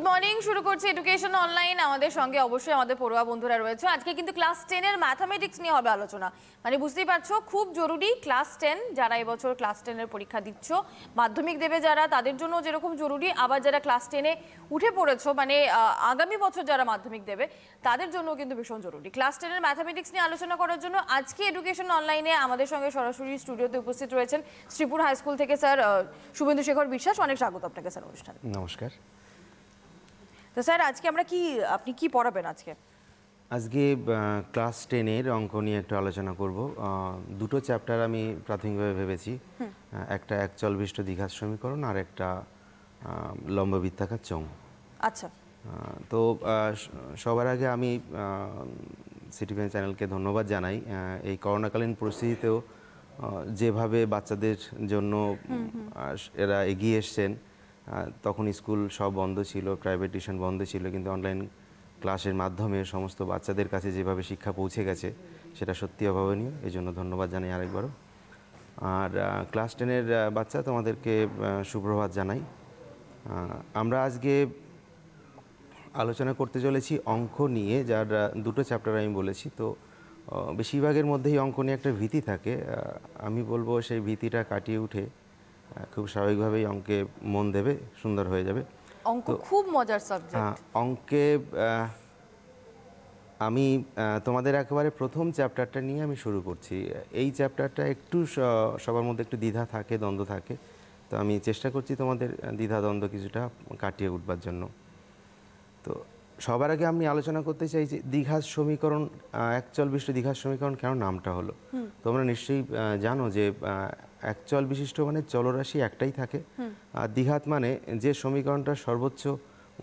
Morning শুরু করছি education online. আমাদের সঙ্গে অবশ্যই আমাদের পড়ুয়া বন্ধুরা রয়েছে। আজকে কিন্তু ক্লাস 10 এর ম্যাথামেটিক্স নিয়ে হবে আলোচনা। মানে বুঝতেই পারছো খুব জরুরি। ক্লাস 10 যারা এবছর ক্লাস 10 এর পরীক্ষা দিচ্ছ, মাধ্যমিক দেবে যারা, তাদের জন্য যেরকম জরুরি, আবার যারা ক্লাস 10 এ উঠে পড়েছো মানে আগামী বছর যারা মাধ্যমিক দেবে তাদের জন্য কিন্তু ভীষণ জরুরি। ক্লাস 10 এর ম্যাথামেটিক্স নিয়ে আলোচনা করার জন্য আজকে এডুকেশন অনলাইনে আমাদের সঙ্গে সরাসরি স্টুডিওতে উপস্থিত রয়েছেন শ্রীপুর হাই স্কুল থেকে স্যার শুভেন্দু শেখর বিশ্বাস। অনেক স্বাগত আপনাকে স্যার অনুষ্ঠানে। নমস্কার। তো স্যার আজকে আপনি কি পড়াবেন আজকে? আজকে ক্লাস 10 এর অঙ্ক নিয়ে একটু আলোচনা করব। দুটো চ্যাপ্টার আমি প্রাথমিকভাবে ভেবেছি, একটা একচলবিষ্ট দ্বিঘাত সমীকরণ আর একটা লম্ব বৃত্তাকার চোঙ। আচ্ছা। তো সবার আগে আমি সিটিভিএন চ্যানেলকে ধন্যবাদ জানাই। এই করোনাকালীন পরিস্থিতিতেও যেভাবে বাচ্চাদের জন্য এরা এগিয়ে এসছেন, তখন স্কুল সব বন্ধ ছিল, প্রাইভেট টিউশন বন্ধ ছিল, কিন্তু অনলাইন ক্লাসের মাধ্যমে সমস্ত বাচ্চাদের কাছে যেভাবে শিক্ষা পৌঁছে গেছে সেটা সত্যি অভাবনীয়। এই জন্য ধন্যবাদ জানাই আরেকবারও। আর ক্লাস 10-এর বাচ্চা, তোমাদেরকে সুপ্রভাত জানাই। আমরা আজকে আলোচনা করতে চলেছি অঙ্ক নিয়ে, যার দুটো চ্যাপ্টার আমি বলেছি। তো বেশিরভাগের মধ্যেই অঙ্ক নিয়ে একটা ভীতি থাকে। আমি বলবো সেই ভীতিটা কাটিয়ে উঠে খুব স্বাভাবিকভাবেই অঙ্কে মন দেবে, সুন্দর হয়ে যাবে। অঙ্ক খুব মজার সাবজেক্ট। অঙ্কে আমি তোমাদের একেবারে প্রথম চ্যাপ্টারটা নিয়ে আমি শুরু করছি। এই চ্যাপ্টারটা একটু সবার মধ্যে একটু দ্বিধা থাকে, দ্বন্দ্ব থাকে। তো আমি চেষ্টা করছি তোমাদের দ্বিধা দ্বন্দ্ব কিছুটা কাটিয়ে উঠবার জন্য। তো সবার আগে আমি আলোচনা করতে চাই যে দ্বিঘাত সমীকরণ, একচল বিশিষ্ট দ্বিঘাত সমীকরণ কেন নামটা হলো। তোমরা নিশ্চয়ই জানো যে একচল বিশিষ্ট মানে চলরাশি একটাই থাকে, আর দ্বিঘাত মানে যে সমীকরণটার সর্বোচ্চ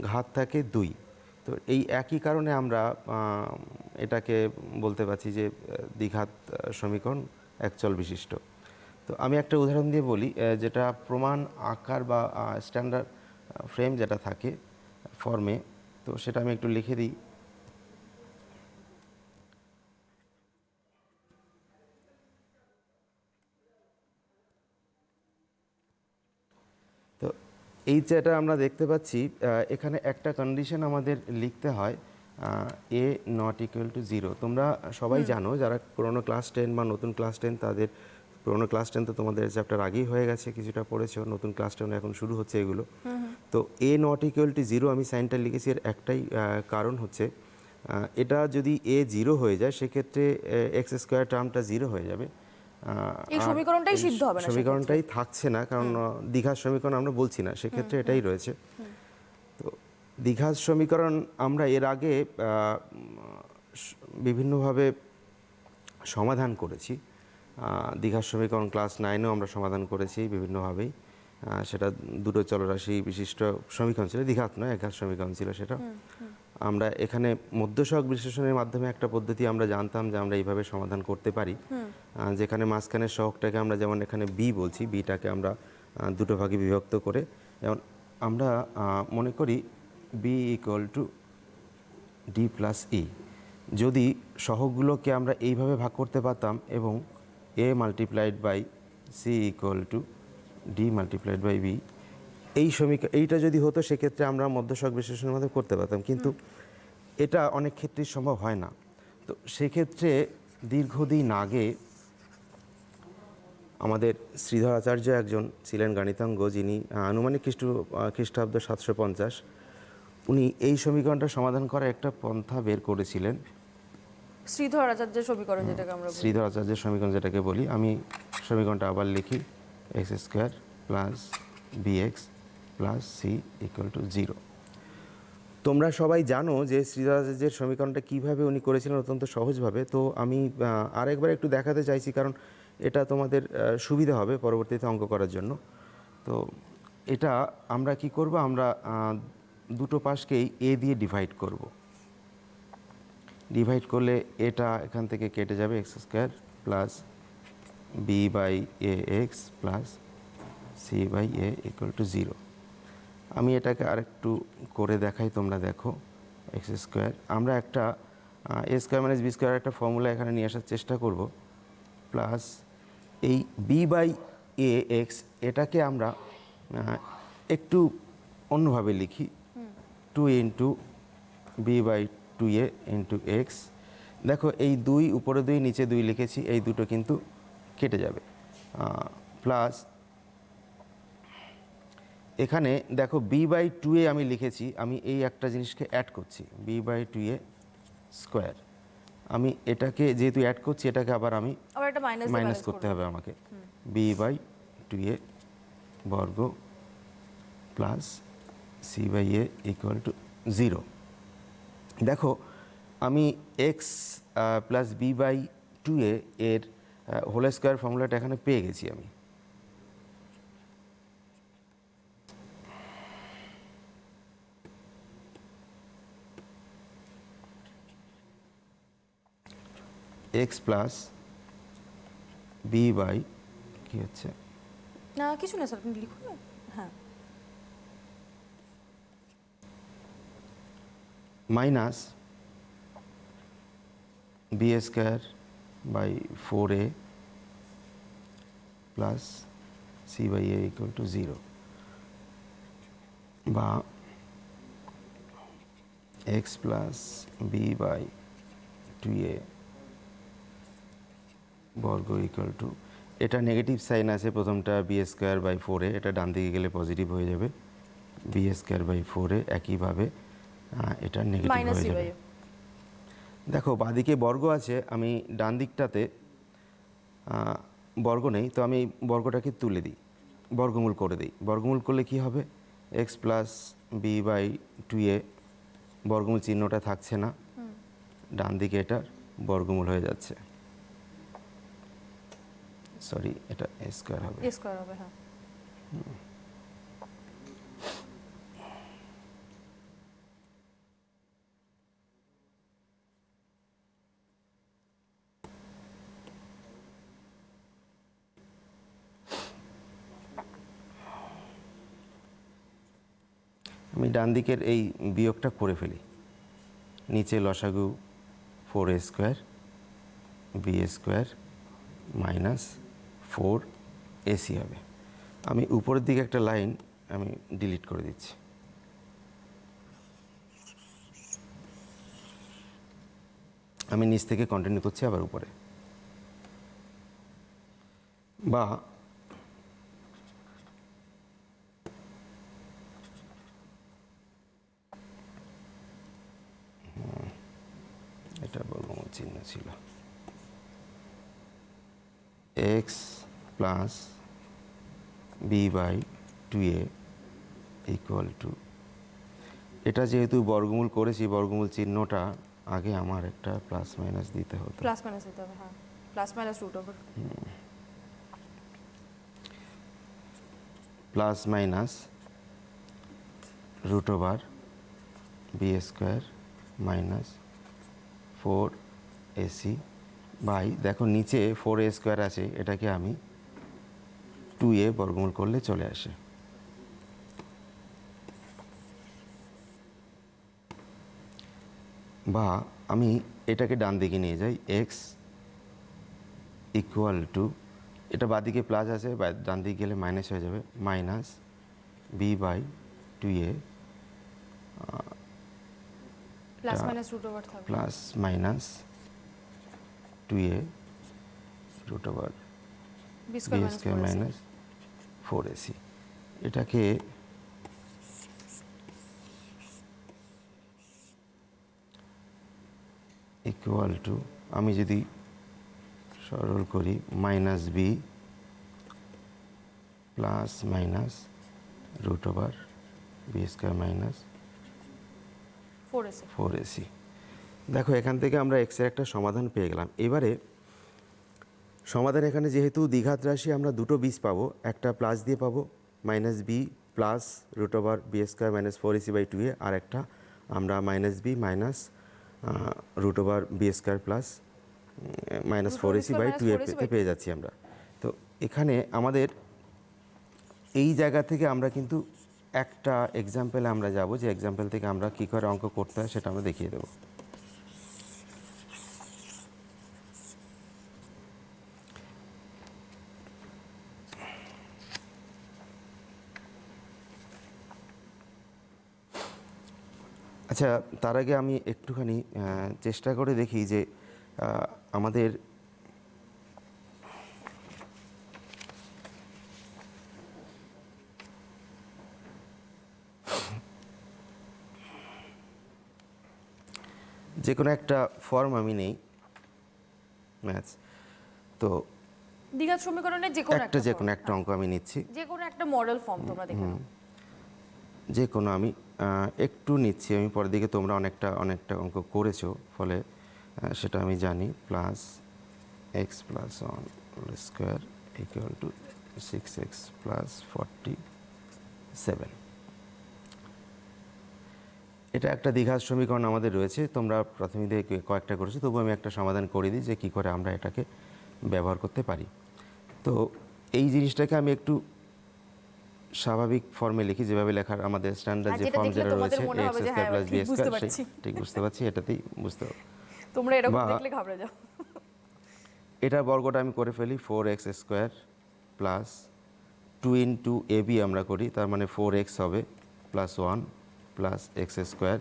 ঘাত থাকে 2। তো এই একই কারণে আমরা এটাকে বলতে পারছি যে দ্বিঘাত সমীকরণ একচল বিশিষ্ট। তো আমি একটা উদাহরণ দিয়ে বলি, যেটা প্রমাণ আকার বা স্ট্যান্ডার্ড ফ্রেম যেটা থাকে ফর্মে, তো সেটা আমি একটু লিখে দিই। তো এই যেটা আমরা দেখতে পাচ্ছি, এখানে একটা কন্ডিশন আমাদের লিখতে হয়, এ নট ইকুয়াল টু 0। তোমরা সবাই জানো, যারা পুরোনো ক্লাস 10 বা নতুন ক্লাস 10, তাদের পুরোনো ক্লাস 10 তো তোমাদের চ্যাপ্টার আগেই হয়ে গেছে, কিছুটা পড়েছো। নতুন ক্লাস 10 এখন শুরু হচ্ছে এগুলো। তো এ নট ইকুয়াল টু 0 আমি সাইনটা লিখেছি, এর একটাই কারণ হচ্ছে, এটা যদি এ 0 হয়ে যায় সেক্ষেত্রে এক্স স্কোয়ার টার্মটা 0 হয়ে যাবে। এই সমীকরণটাই সিদ্ধ হবে না, সমীকরণটাই থাকছে না, কারণ দ্বিঘাত সমীকরণ আমরা বলছি না, সেক্ষেত্রে এটাই রয়েছে। তো দ্বিঘাত সমীকরণ আমরা এর আগে বিভিন্নভাবে সমাধান করেছি। দ্বিঘাত সমীকরণ ক্লাস 9-এও আমরা সমাধান করেছি বিভিন্নভাবেই। সেটা দুটো চলরাশি বিশিষ্ট সমীকরণ ছিল, দ্বিঘাত নয়, একঘাত সমীকরণ ছিল সেটা। আমরা এখানে মধ্যসহগ বিশ্লেষণের মাধ্যমে একটা পদ্ধতি আমরা জানতাম যে আমরা এইভাবে সমাধান করতে পারি, যেখানে মাঝখানের সহগটাকে আমরা যেমন এখানে বি বলছি, বিটাকে আমরা দুটো ভাগে বিভক্ত করে, যেমন আমরা মনে করি B equal to D plus E. যদি সহগগুলোকে আমরা এইভাবে ভাগ করতে পারতাম এবং A multiplied by C equal to D multiplied by B, এইটা যদি হতো সেক্ষেত্রে আমরা মধ্যসহগ বিশ্লেষণের মাধ্যমে করতে পারতাম, কিন্তু এটা অনেক ক্ষেত্রেই সম্ভব হয় না। তো সেক্ষেত্রে দীর্ঘদিন আগে আমাদের শ্রীধর আচার্য একজন ছিলেন গণিতজ্ঞ, যিনি আনুমানিক খ্রিস্টাব্দ 750, উনি এই সমীকরণটা সমাধান করার একটা পন্থা বের করেছিলেন। শ্রীধর আচার্যের সমীকরণ যেটাকে আমরা বলি। শ্রীধর আচার্যের সমীকরণ যেটাকে বলি, আমি সমীকরণটা আবার লিখি, x square plus b x plus c equal to 0। তোমরা সবাই জানো যে শ্রীধর আচার্যের সমীকরণটা কীভাবে উনি করেছিলেন, অত্যন্ত সহজভাবে। তো আমি আরেকবার একটু দেখাতে চাইছি, কারণ এটা তোমাদের সুবিধা হবে পরবর্তীতে অঙ্ক করার জন্য। তো এটা আমরা কি করব, আমরা দুটো পাশকেই এ দিয়ে ডিভাইড করব। ডিভাইড করলে এটা এখান থেকে কেটে যাবে, x square plus B by a x plus C by A equal to 0। আমি এটাকে আরেকটু করে দেখাই, তোমরা দেখো। এক্স স্কোয়ার, আমরা একটা এ স্কোয়ার মাইনাস বি স্কোয়ার একটা ফর্মুলা এখানে নিয়ে আসার চেষ্টা করব, প্লাস এই বি বাই এ এক্স, এটাকে আমরা একটু অন্যভাবে লিখি। Two into b by two a into x. দেখো এই দুই উপরে দুই নিচে দুই লিখেছি, এই দুটো কিন্তু কেটে যাবে। প্লাস এখানে দেখো বি বাই টু এ আমি লিখেছি, আমি এই একটা জিনিসকে অ্যাড করছি, b by two A square. আমি এটাকে যেহেতু অ্যাড করছি, এটাকে আবার আমি আবার একটা মাইনাস মাইনাস করতে হবে আমাকে। বি বাই টু এ বর্গ plus C by A equal to 0। দেখো আমি X plus B by two A এর হোল স্কোয়ার ফর্মুলাটা এখানে পেয়ে গেছি আমি। এক্স প্লাস বি বাই কী হচ্ছে, না কিছু না স্যার, আপনি লিখুন না। হ্যাঁ, minus B square by 4a plus C by A equal to 0, বা X plus B by two A বর্গ ইকুয়াল টু, এটা নেগেটিভ সাইন আছে প্রথমটা, বি স্কোয়ার বাই 4a, এটা ডান দিকে গেলে পজিটিভ হয়ে যাবে, বি স্কোয়ার বাই 4a, একইভাবে এটা নেগেটিভ মাইনাস হয়ে সি বাই যাবে। দেখো বাঁদিকে বর্গ আছে, আমি ডান দিকটাতে বর্গ নেই, তো আমি বর্গটাকে তুলে দিই, বর্গমূল করে দিই। বর্গমূল করলে কি হবে, X plus B by two A, বর্গমূল চিহ্নটা থাকছে না, ডান দিকে এটার বর্গমূল হয়ে যাচ্ছে, সরি এটা এ স্কোয়ার হবে। এ স্কোয়ার হবে, হ্যাঁ। আমি ডান দিকের এই বিয়োগটা করে ফেলি, নিচে লসাগু 4a square B square minus 4ac হবে। আমি উপরের দিকে একটা লাইন আমি ডিলিট করে দিচ্ছি। আমি নিচ থেকে কন্টিনিউ করছি আবার উপরে, বা এটা বর্গমূল চিহ্ন ছিল, x plus B by two a equal to, এটা যেহেতু বর্গমূল করেছি, বর্গমূল চিহ্নটা আগে আমার একটা প্লাস মাইনাস দিতে হতো, প্লাস মাইনাস দিতে হবে, হ্যাঁ, plus minus root over. Plus minus root over B square minus 4ac by, দেখো নিচে 4a স্কোয়ার আছে, এটাকে আমি 2a বর্গমূল করলে চলে আসে, বা আমি এটাকে ডান দিকে নিয়ে যাই, এক্স ইকুয়াল টু, এটা বাঁদিকে প্লাস আছে, ডান দিকে গেলে মাইনাস হয়ে যাবে, minus B by two A plus minus root over থাকবে, plus minus 2a root over B B square square minus minus 4ac। এটাকে ইকুয়াল টু, আমি যদি সরল করি, minus B plus minus root over B square minus 4ac। দেখো এখান থেকে আমরা এক্সের একটা সমাধান পেয়ে গেলাম। এবারে সমাধান, এখানে যেহেতু দ্বিঘাত রাশি, আমরা দুটো বীজ পাবো, একটা প্লাস দিয়ে পাবো minus B plus root over B square minus 4ac by 2a, আর একটা আমরা minus b minus root over B square plus minus 4ac by 2a পেয়ে যাচ্ছি আমরা। তো এখানে আমাদের এই জায়গা থেকে আমরা কিন্তু একটা এক্সাম্পলে আমরা যাব, যে এক্সাম্পল থেকে আমরা কী করে অঙ্ক করতে হয় সেটা আমরা দেখিয়ে দেবো। আচ্ছা, তার আগে আমি একটুখানি চেষ্টা করে দেখি যে আমাদের যে কোনো একটা ফর্ম আমি নেই ম্যাথস, তো দ্বিঘাত সমীকরণের যে কোনো একটা অঙ্ক আমি নিচ্ছি, যে কোনো একটা মডেল ফর্ম তোমরা দেখে নাও। যে কোনো আমি একটু নিচ্ছি, আমি পরের দিকে তোমরা অনেকটা অঙ্ক করেছো, ফলে সেটা আমি জানি। Plus x plus one whole square equal to 6x plus 47। এটা একটা দ্বিঘাত সমীকরণ আমাদের রয়েছে, তোমরা প্রথমে দিয়ে কয়েকটা করেছো, তবু আমি একটা সমাধান করে দিই যে কী করে আমরা এটাকে ব্যবহার করতে পারি। তো এই জিনিসটাকে আমি একটু স্বাভাবিক ফর্মে লিখি, যেভাবে লেখার আমাদের স্ট্যান্ডার্ড যে ফর্ম যেটা রয়েছে x square plus B square, ঠিক বুঝতে পারছি, এটাতেই বুঝতে পারো। তোমরা এরকম দেখলে ঘাবড়ে যাও। এটার বর্গটা আমি করে ফেলি 4x square plus 2 into A B আমরা করি, তার মানে 4x হবে plus 1 plus x square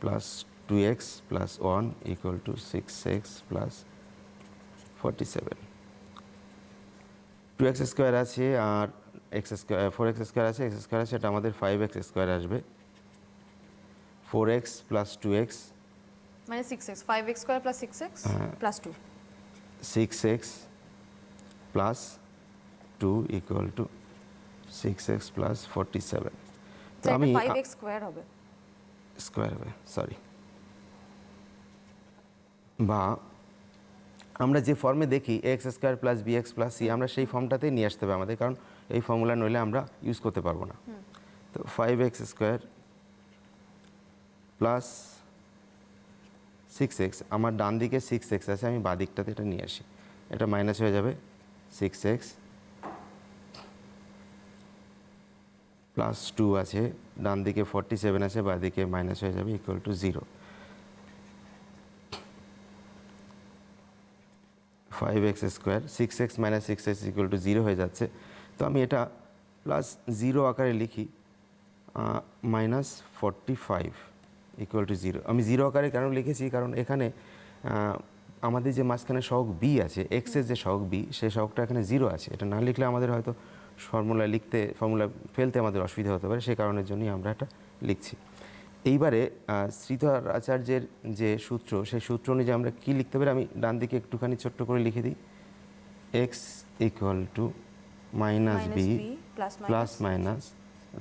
plus 2x plus 1 equal to 6x plus 47। 2x square আছে আর এক্স স্কোয়ার 4x স্কোয়ার আছে, এক্স স্কোয়ার আছে, এটা আমাদের 5x স্কোয়ার আসবে। 4x প্লাস 2x মানে 6x, 5x square plus 6x plus 2, 6x plus 2 equal to 6x plus 47। তো আমি 5x square হবে, স্কোয়ার হবে, সরি, বা আমরা যে ফর্মে দেখি x square plus b x plus c, আমরা সেই ফর্মটাতেই নিয়ে আসতে হবে আমাদের, কারণ এই ফর্মুলা নইলে আমরা ইউজ করতে পারবো না। তো 5x স্কোয়ার প্লাস 6x, আমার ডান দিকে 6x আছে, আমি বাঁ দিকটাতে এটা নিয়ে আসি, এটা মাইনাস হয়ে যাবে 6x প্লাস 2 আছে, ডান দিকে 47 আছে, বাঁ দিকে মাইনাস হয়ে যাবে equal to 0। 5x square 6x minus 6x equal to 0 হয়ে যাচ্ছে। তো আমি এটা প্লাস 0 আকারে লিখি মাইনাস 45 ইকুয়াল টু 0। আমি 0 আকারে কেন লিখেছি, কারণ এখানে আমাদের যে মাঝখানে সহগ বি আছে, এক্সের যে সহগ বি, সেই সহগটা এখানে 0 আছে, এটা না লিখলে আমাদের হয়তো ফর্মুলা ফেলতে আমাদের অসুবিধা হতে পারে, সেই কারণের জন্যই আমরা এটা লিখছি। এইবারে শ্রীধর আচার্যের যে সূত্র, সেই সূত্র অনুযায়ী আমরা কী লিখতে পারি, আমি ডান দিকে একটুখানি ছোট্ট করে লিখে দিই, x equal to minus B plus minus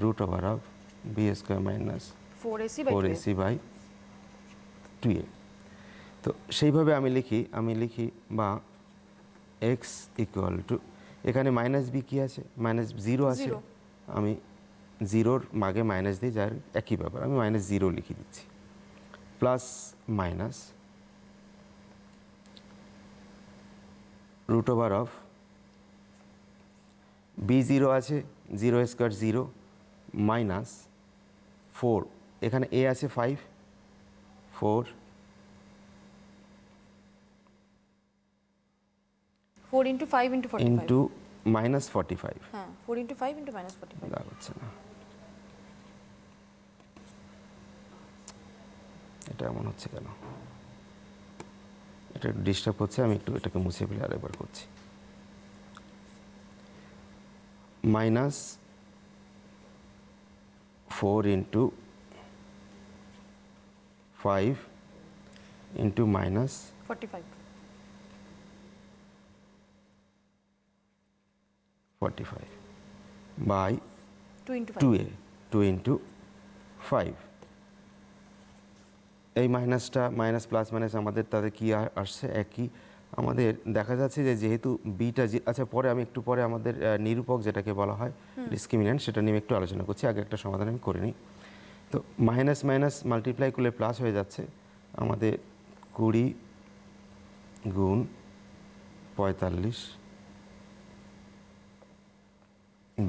root over of b square minus 4ac by 2a। তো সেইভাবে আমি লিখি বা এক্স ইকুয়াল টু, এখানে মাইনাস বি কী আছে, মাইনাস 0 আছে, আমি 0-র মাগে মাইনাস দিই, যার একই ব্যাপার, আমি মাইনাস 0 লিখে দিচ্ছি, plus minus root over of b 0 আছে, 0 স্কোয়ার 0 মাইনাস 4, এখানে এ আছে 5, 4 ইন্টু 5 ইন্টু 45 ইন্টু মাইনাস 45, হ্যাঁ 4 ইন্টু 5 ইন্টু মাইনাস 45 দাগ হচ্ছে না, এটা এমন হচ্ছে কেন, এটা ডিস্টার্ব হচ্ছে, আমি একটু এটাকে মুছে ফেলে আরেকবার করছি। Minus 4 into 5 into minus 45 by 2 into 5 2a 2 into 5। এই মাইনাসটা মাইনাস প্লাস মাইনাস আমাদের তাদের কী আসছে, একই। আমাদের দেখা যাচ্ছে যে যেহেতু বিটা, আচ্ছা পরে আমি একটু পরে আমাদের নিরূপক যেটাকে বলা হয় ডিসক্রিমিন্যান্ট, সেটা নিয়ে একটু আলোচনা করছি, আগে একটা সমাধান আমি করে নিই। তো মাইনাস মাইনাস মাল্টিপ্লাই করলে প্লাস হয়ে যাচ্ছে, আমাদের 20 গুণ 45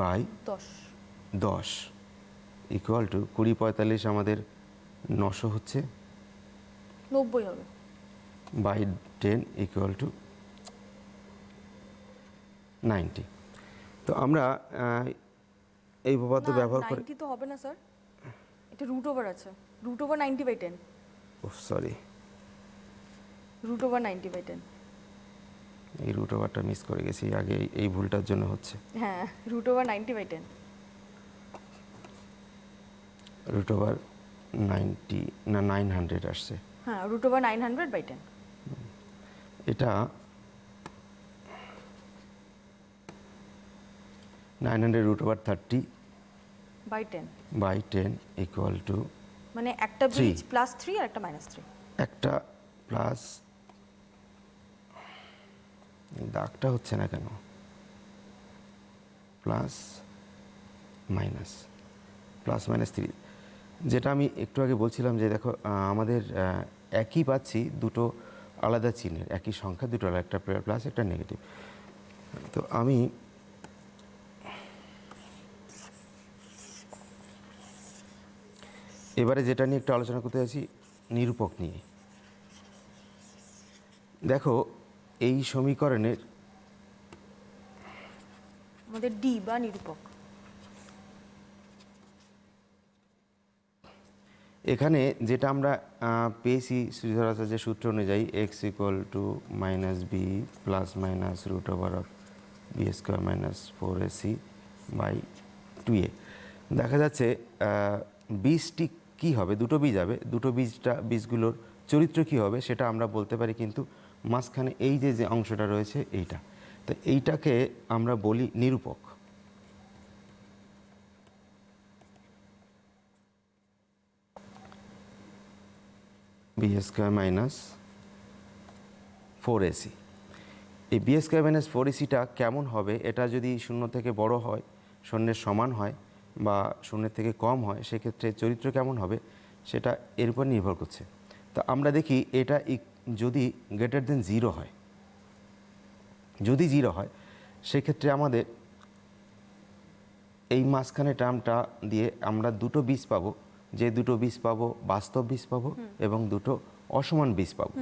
বাই 10 ইকুয়াল টু 20 45 আমাদের 900 হচ্ছে, 90 হবে, বাই 10 ইকুয়াল টু 90। তো আমরা এই উপপাদ্য ব্যবহার করে, 90 তো হবে না স্যার, এটা রুট ওভার আছে। রুট ওভার 90/10, ও সরি, রুট ওভার 90/10। এই রুট ওভারটা মিস করে গেছি আগে, এই ভুলটার জন্য হচ্ছে। হ্যাঁ, রুট ওভার 90/10। রুট ওভার 900 আসছে। হ্যাঁ, রুট ওভার 900/10। এটা 900 রুট ওভার 30/10 ইকুয়াল টু, মানে একটা বীজ +3 আর একটা -3। একটা প্লাস, দাগটা হচ্ছে না কেন, প্লাস -3, যেটা আমি একটু আগে বলছিলাম যে দেখো আমাদের একই পাচ্ছি দুটো আলাদা চিহ্নের, একই সংখ্যা দুটো আলাদা, একটা প্লাস একটা নেগেটিভ। তো আমি এবারে যেটা নিয়ে একটু আলোচনা করতে যাচ্ছি, নিরূপক নিয়ে। দেখো এই সমীকরণের আমাদের ডি বা নিরূপক। এখানে যেটা আমরা পেয়েছি সূত্রাচার্যের সূত্র অনুযায়ী, x = -b ± root over of b² - 4ac/2a। দেখা যাচ্ছে বীজটি কী হবে, দুটো বীজ হবে, দুটো বীজগুলোর চরিত্র কী হবে সেটা আমরা বলতে পারি, কিন্তু মাঝখানে এই যে অংশটা রয়েছে এইটা, তো এইটাকে আমরা বলি নিরূপক। b² - 4ac। এই b² - 4ac-টা কেমন হবে, এটা যদি 0 থেকে বড় হয়, 0-এর সমান হয় বা 0-এর থেকে কম হয়, সেক্ষেত্রে চরিত্র কেমন হবে সেটা এর উপর নির্ভর করছে। তো আমরা দেখি এটা যদি >0 হয়, যদি 0 হয় সেক্ষেত্রে আমাদের এই মাঝখানে টার্মটা দিয়ে আমরা দুটো বীজ পাবো, যে দুটো বীজ পাবো বাস্তব বীজ পাবো এবং দুটো অসমান বীজ পাবো।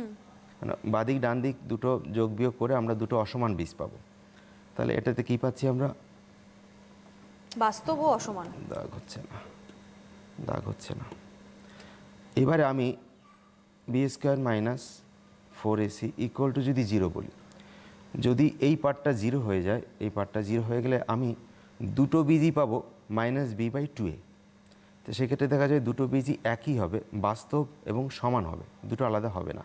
মানে বাদিক ডান দিক দুটো যোগ বিয়োগ করে আমরা দুটো অসমান বীজ পাবো। তাহলে এটাতে কি পাচ্ছি আমরা, বাস্তব ও অসমান। দাগ হচ্ছে না। এবারে আমি b² - 4ac ইকুয়াল টু যদি 0 বলি, যদি এই পার্টটা 0 হয়ে যায়, এই পার্টটা 0 হয়ে গেলে আমি দুটো বীজই পাবো -b/2a। তো সেক্ষেত্রে দেখা যায় দুটো বীজই একই হবে, বাস্তব এবং সমান হবে, দুটো আলাদা হবে না।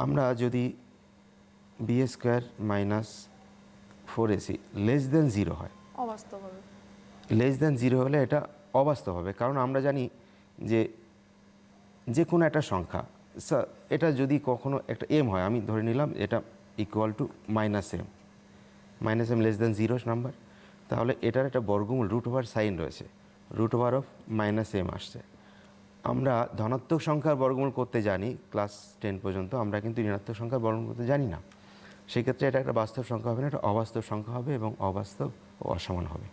আমরা যদি b² - 4ac <0 হয়, অবাস্তব হবে। <0 হলে এটা অবাস্তব হবে, কারণ আমরা জানি যে কোনো একটা সংখ্যা, এটা যদি কখনো একটা m হয়, আমি ধরে নিলাম এটা equal to -m, -m <0 number, তাহলে এটার একটা বর্গমূল রুট ওভার সাইন রয়েছে, রুট ওভার অফ -m আসছে। আমরা ধনাত্মক সংখ্যার বর্গমূল করতে জানি ক্লাস 10 পর্যন্ত, আমরা কিন্তু ঋণাত্মক সংখ্যার বর্গমূল করতে জানি না। সেক্ষেত্রে এটা একটা বাস্তব সংখ্যা হবে না, এটা অবাস্তব সংখ্যা হবে এবং অবাস্তব ও অসমান হবে।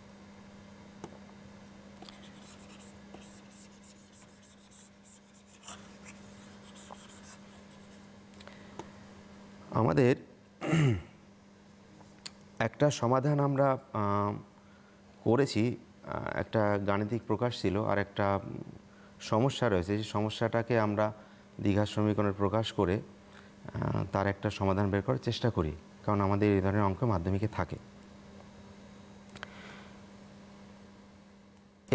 আমাদের একটা সমাধান আমরা করেছি, একটা গাণিতিক প্রকাশ ছিল, আর একটা সমস্যা রয়েছে, সেই সমস্যাটাকে আমরা দ্বিঘাত সমীকরণে প্রকাশ করে তার একটা সমাধান বের করার চেষ্টা করি, কারণ আমাদের এই ধরনের অঙ্ক মাধ্যমিকে থাকে।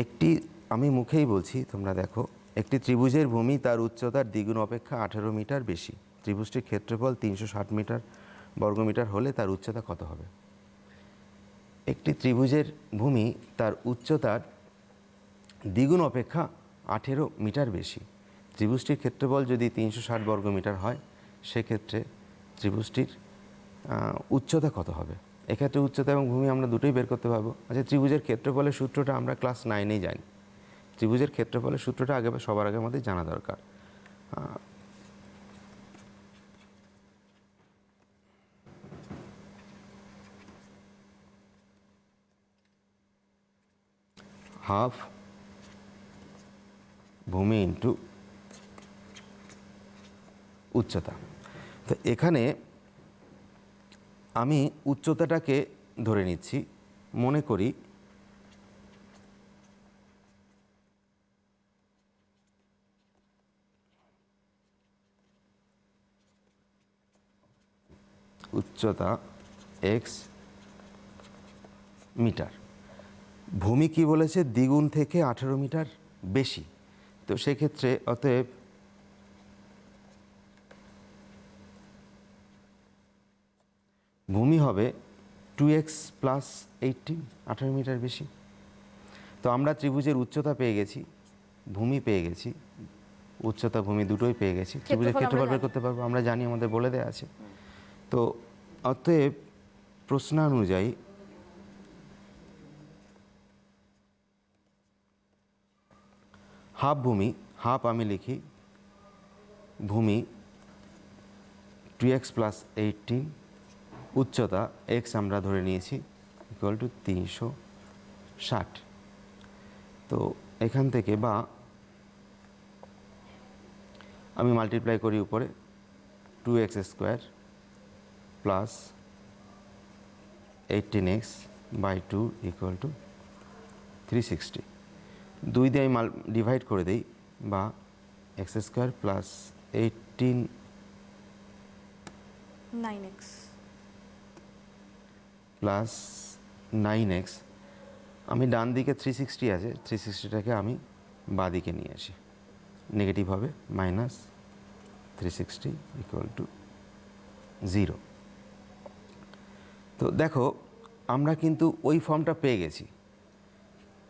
একটি, আমি মুখেই বলছি তোমরা দেখো, একটি ত্রিভুজের ভূমি তার উচ্চতার দ্বিগুণ অপেক্ষা 18 মিটার বেশি। ত্রিভুজটির ক্ষেত্রফল 360 মিটার বর্গমিটার হলে তার উচ্চতা কত হবে? একটি ত্রিভুজের ভূমি তার উচ্চতার দ্বিগুণ অপেক্ষা 18 মিটার বেশি। ত্রিভুজটির ক্ষেত্রফল যদি 360 বর্গমিটার হয়, সেক্ষেত্রে ত্রিভুজটির উচ্চতা কত হবে? এক্ষেত্রে উচ্চতা এবং ভূমি আমরা দুটোই বের করতে পারবো। আচ্ছা, ত্রিভুজের ক্ষেত্রফলের সূত্রটা আমরা ক্লাস 9-এই জানি। ত্রিভুজের ক্ষেত্রফলের সূত্রটা সবার আগে আমাদের জানা দরকার। হাফ ভূমি ইন্টু উচ্চতা। তো এখানে আমি উচ্চতাটাকে ধরে নিচ্ছি, মনে করি উচ্চতা এক্স মিটার। ভূমি কি বলেছে? দ্বিগুণ থেকে 18 মিটার বেশি। তো সেক্ষেত্রে অতএব ভূমি হবে 2x প্লাস 18, 18 মিটার বেশি। তো আমরা ত্রিভুজের উচ্চতা পেয়ে গেছি, ভূমি পেয়ে গেছি, উচ্চতা ভূমি দুটোই পেয়ে গেছি। ত্রিভুজের ক্ষেত্রফল বের করতে পারবো, আমরা জানি, আমাদের বলে দেওয়া আছে। তো অতএব প্রশ্নানুযায়ী হাফ ভূমি, হাফ আমি লিখি, ভূমি 2x প্লাস 18, উচ্চতা এক্স আমরা ধরে নিয়েছি ইকুয়াল টু 360। তো এখান থেকে বা আমি মাল্টিপ্লাই করি উপরে 2x square plus 18x by 2 equal to 360। 2 দিয়ে আমি ডিভাইড করে দিই, বা x square plus 9x plus 9x। আমি ডান দিকে 360 আছে, 360টাকে আমি বাঁ দিকে নিয়ে আসি, নেগেটিভ হবে, মাইনাস 360 ইকুয়াল টু 0। তো দেখো আমরা কিন্তু ওই ফর্মটা পেয়ে গেছি।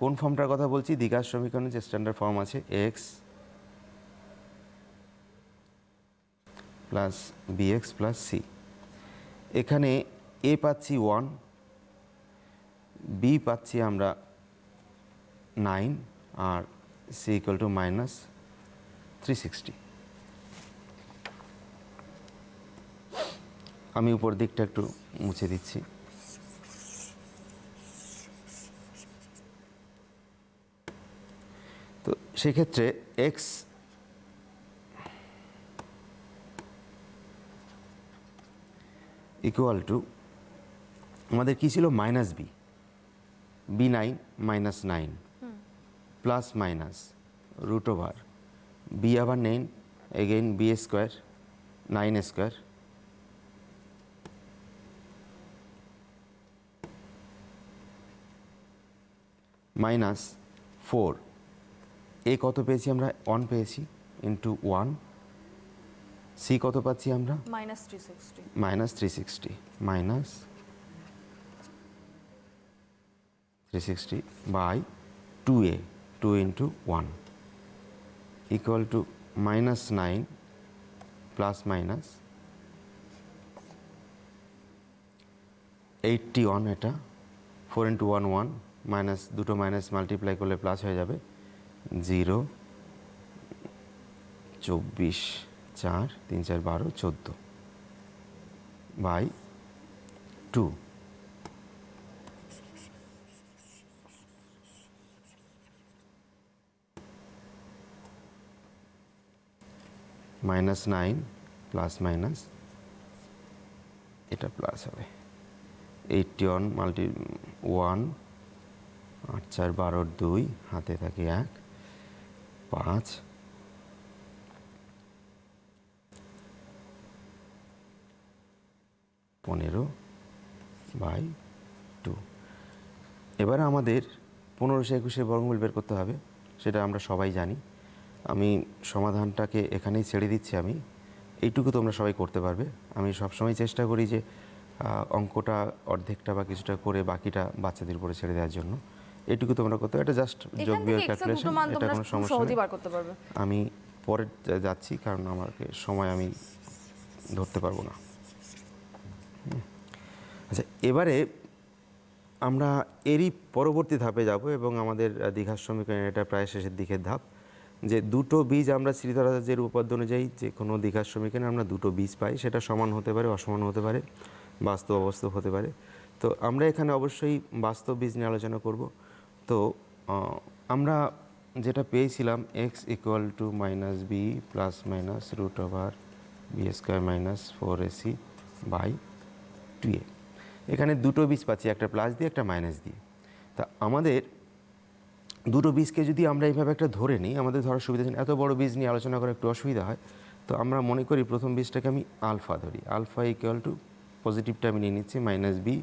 কোন ফর্মটার কথা বলছি? দ্বিঘাত সমীকরণের যে স্ট্যান্ডার্ড ফর্ম আছে, x plus b x plus c. এখানে এ পাচ্ছি 1, বি পাচ্ছি আমরা 9, আর সি ইকুয়াল টু মাইনাস 360। আমি উপর দিকটা একটু মুছে দিচ্ছি। তো সেক্ষেত্রে এক্স ইকুয়াল টু আমাদের কী ছিল? Minus b, B9 minus 9 plus minus root over b আবার 9 again b square 9 square minus 4। A কত পেয়েছি আমরা? 1 পেয়েছি, ইন্টু 1। সি কত পাচ্ছি আমরা? Minus 360 minus 360 minus 360 by 2a, 2 into 1 equal to minus 9 plus minus 81। এটা 4 ইন্টু 1 1, মাইনাস দুটো মাইনাস মাল্টিপ্লাই করলে প্লাস হয়ে যাবে 0, 24, 4, 3, 4, 12, 14 বাই 2। মাইনাস 9 প্লাস মাইনাস এটা প্লাস হবে 81 মাল্টি 1, 8, 4, 12, 2, হাতে থাকে 1, 5, 15 বাই 2। এবারে আমাদের 1521 বর্গমূল বের করতে হবে, সেটা আমরা সবাই জানি। আমি সমাধানটাকে এখানেই ছেড়ে দিচ্ছি। আমি এইটুকু তোমরা সবাই করতে পারবে। আমি সবসময় চেষ্টা করি যে অঙ্কটা অর্ধেকটা বা কিছুটা করে বাকিটা বাচ্চাদের উপরে ছেড়ে দেওয়ার জন্য। এইটুকু তোমরা করতে, এটা জাস্ট যোগ বিয়োগ ক্যালকুলেশন, এটা কোনো সমস্যা নেই। আমি পরে যাচ্ছি, কারণ আমাকে সময় আমি ধরতে পারবো না। আচ্ছা, এবারে আমরা এরই পরবর্তী ধাপে যাব এবং আমাদের দ্বিঘাত সমীকরণ এটা প্রায় শেষের দিকের ধাপ, যে দুটো বীজ আমরা শ্রীধরাচার্যের উপপাদ্য অনুযায়ী যে কোনো দ্বিঘাত সমীকরণে আমরা দুটো বীজ পাই, সেটা সমান হতে পারে, অসমান হতে পারে, বাস্তব অবাস্তব হতে পারে। তো আমরা এখানে অবশ্যই বাস্তব বীজ নিয়ে আলোচনা করব। তো আমরা যেটা পেয়েছিলাম x equal to minus B plus minus root over B square minus 4ac by 2a। এখানে দুটো বীজ পাচ্ছি, একটা প্লাস দিয়ে একটা মাইনাস দিয়ে। তা আমাদের দুটো বীজকে যদি আমরা এইভাবে একটা ধরে নিই, আমাদের ধরার সুবিধা, এত বড় বীজ নিয়ে আলোচনা করা একটু অসুবিধা হয়। তো আমরা মনে করি প্রথম বীজটাকে আমি আলফা ধরি, আলফা ইকুয়াল টু পজিটিভটা আমি নিয়ে নিচ্ছি minus B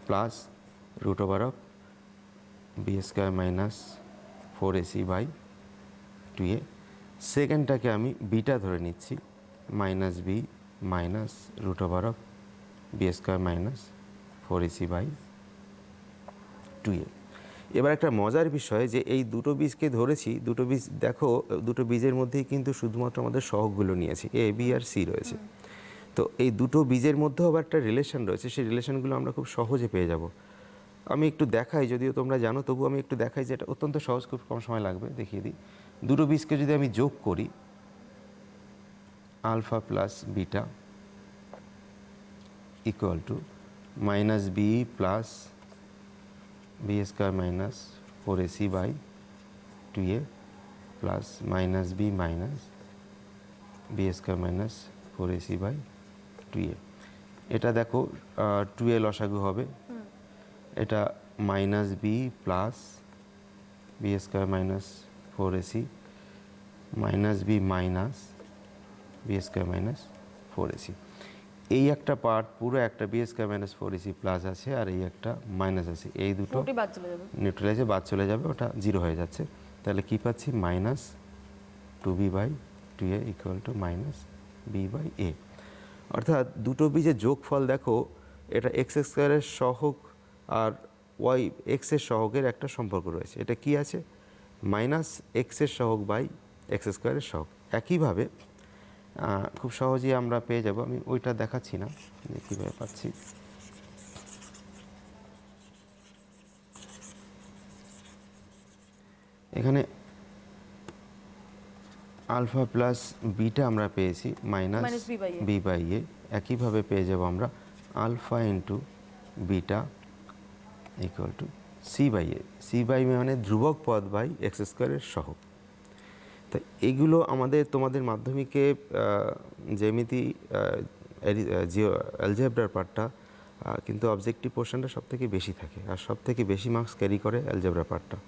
plus root over of b square minus 4ac by 2a। সেকেন্ডটাকে আমি বিটা ধরে নিচ্ছি minus b minus root over of b square minus 4ac by 2a। এবার একটা মজার বিষয় যে এই দুটো বীজকে ধরেছি, দুটো বীজ দেখো, দুটো বীজের মধ্যেই কিন্তু শুধুমাত্র আমাদের সহগগুলো নিয়েছি, এ বি আর সি রয়েছে। তো এই দুটো বীজের মধ্যেও আবার একটা রিলেশন রয়েছে, সেই রিলেশনগুলো আমরা খুব সহজে পেয়ে যাব। আমি একটু দেখাই, যদিও তোমরা জানো তবু আমি একটু দেখাই যে এটা অত্যন্ত সহজ, খুব কম সময় লাগবে, দেখিয়ে দিই। দুটো বীজকে যদি আমি যোগ করি alpha plus beta equal to minus B plus B square minus 4ac by 2a plus minus b minus B square minus 4ac by 2a। এটা দেখো 2a লসাগু হবে, এটা minus B plus B square minus 4ac minus b minus B square minus 4ac। এই একটা part পুরো একটা B square minus 4ac plus আছে, আর এই একটা মাইনাস আছে, এই দুটো ওটি বাদ চলে যাবে। নিউট্রালাইজে বাদ চলে যাবে, ওটা জিরো হয়ে যাচ্ছে। তাহলে কি পাচ্ছি minus 2b by 2a equal to minus B by A. অর্থাৎ দুটো বীজের যোগফল দেখো, এটা এক্স স্কোয়ারের সহগ আর ওয়াই এক্সের সহগের একটা সম্পর্ক রয়েছে। এটা কি আছে মাইনাস এক্সের সহগ বাই এক্স স্কোয়ারের সহগ। একইভাবে খুব সহজেই আমরা পেয়ে যাব, আমি ওইটা দেখাচ্ছি না যে কীভাবে পাচ্ছি। এখানে আলফা প্লাস বিটা আমরা পেয়েছি মাইনাস বি বাই এ। একইভাবে পেয়ে যাব আমরা alpha into beta equal to c by a. C by মানে ধ্রুবক পদ বাই এক্স স্কোয়ারের সহগ। তো এইগুলো আমাদের তোমাদের মাধ্যমিকে জ্যামিতি অ্যালজেব্রার পার্টটা কিন্তু অবজেক্টিভ পোর্শনটা সবথেকে বেশি থাকে, আর সবথেকে বেশি মার্কস ক্যারি করে অ্যালজেব্রা পার্টটা।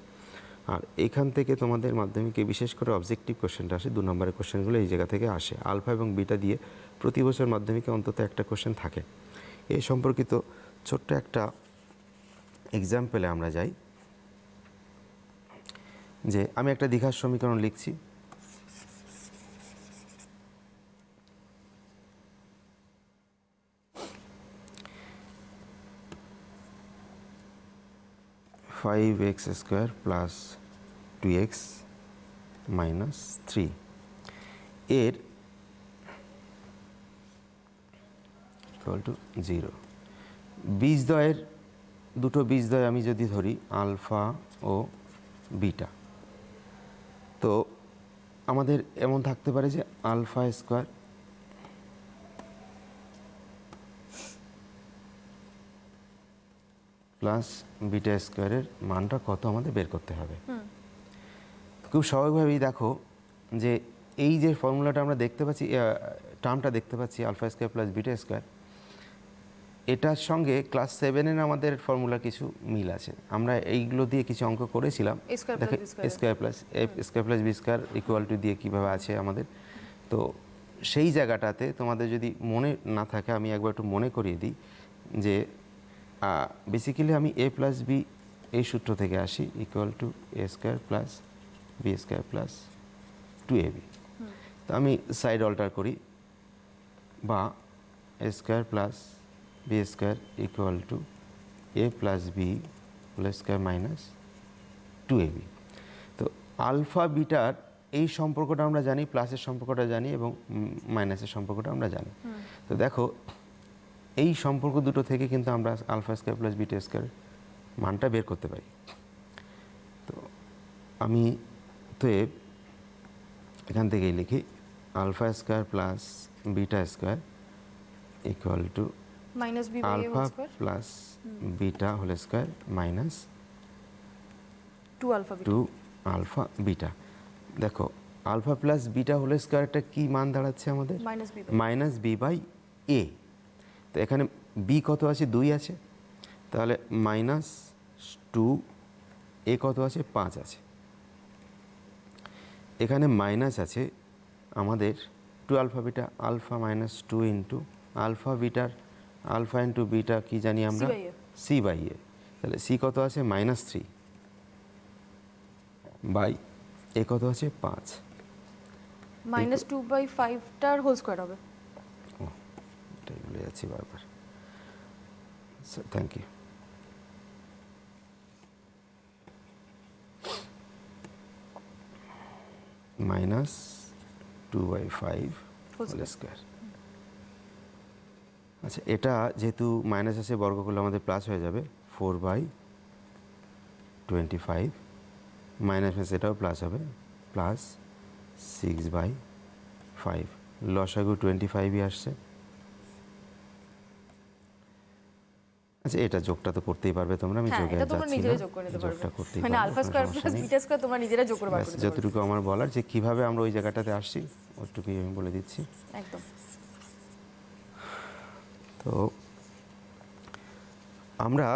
আর এখান থেকে তোমাদের মাধ্যমিকে বিশেষ করে অবজেক্টিভ কোশ্চেনটা আসে, 2 নম্বরের কোশ্চেনগুলো এই জায়গা থেকে আসে। আলফা এবং বিটা দিয়ে প্রতি বছর মাধ্যমিকে অন্তত একটা কোশ্চেন থাকে। এই সম্পর্কিত ছোট্ট একটা এক্সাম্পলে আমরা যাই, যে আমি একটা দ্বিঘাত সমীকরণ লিখছি। Five x square plus 2x minus 3 এর ইকুয়াল টু 0। বীজদ্বয়ের দুটো বীজদ্বয় আমি যদি ধরি আলফা ও বিটা, তো আমাদের এমন থাকতে পারে যে আলফা স্কোয়ার প্লাস বিটা স্কোয়ারের মানটা কত আমাদের বের করতে হবে। খুব স্বাভাবিকভাবেই দেখো যে এই যে ফর্মুলাটা আমরা দেখতে পাচ্ছি, টার্মটা দেখতে পাচ্ছি alpha square plus beta square, এটার সঙ্গে ক্লাস 7-এর আমাদের ফর্মুলা কিছু মিল আছে। আমরা এইগুলো দিয়ে কিছু অঙ্ক করেছিলাম, দেখো A square plus B square equal to দিয়ে কীভাবে আছে আমাদের। তো সেই জায়গাটাতে তোমাদের যদি মনে না থাকে, আমি একবার একটু মনে করিয়ে দিই যে বেসিক্যালি আমি এ প্লাস বি এই সূত্র থেকে আসি equal to A square plus B square plus 2ab। তো আমি সাইড অল্টার করি, বা A square plus B square equal to A plus B whole square minus 2ab। তো আলফা বিটার এই সম্পর্কটা আমরা জানি, প্লাসের সম্পর্কটা জানি, এবং মাইনাসের সম্পর্কটা আমরা জানি। তো দেখো এই সম্পর্ক দুটো থেকে কিন্তু আমরা alpha square plus beta square মানটা বের করতে পারি। তো আমি তো এখান থেকেই লিখি alpha square plus beta square equal to alpha plus beta whole square minus 2 alpha beta. দেখো আলফা প্লাস বিটা হোল স্কোয়ারটা কি মান দাঁড়াচ্ছে আমাদের মাইনাস বি বাই এ। তো এখানে বি কত আছে 2 আছে, তাহলে মাইনাস 2, এ কত আছে 5 আছে। এখানে মাইনাস আছে আমাদের 2 alpha beta, alpha minus 2 into alpha বিটার আলফা ইন্টু বিটা কি জানি আমরা? by a। C by a. তাহলে সি কত আছে? -3 বাই এ কত আছে? 5। -2/5টার হোল স্কোয়ার হবে। এটাই ভুলে যাচ্ছি বারবার। Thank you. -2/5 whole square. আচ্ছা, এটা যেহেতু মাইনাস আছে, বর্গ করলে আমাদের প্লাস হয়ে যাবে 4/25, মাইনাস এটাও প্লাস হবে, প্লাস 6/5। লসাগু 25ই আসছে। আচ্ছা, এটা যোগটা তো করতেই পারবে তোমরা, আমি হ্যাঁ, যোগে এটা তোমরা যাচ্ছি না, নিজেরা যোগ করে নিতে পারবে। যোগটা করতেই মানে পারবে, আলফা কোনো স্কোয়ার সমস্যা প্লাস নেই। বিটা স্কোয়ার তোমরা নিজেরা যোগ করে বার ব্যাস, করে নিতে পারবে। যতটুকু আমার বলার যে কিভাবে আমরা ওই জায়গাটাতে আসছি ওটুকুই আমি বলে দিচ্ছি। একদম। তো আমরা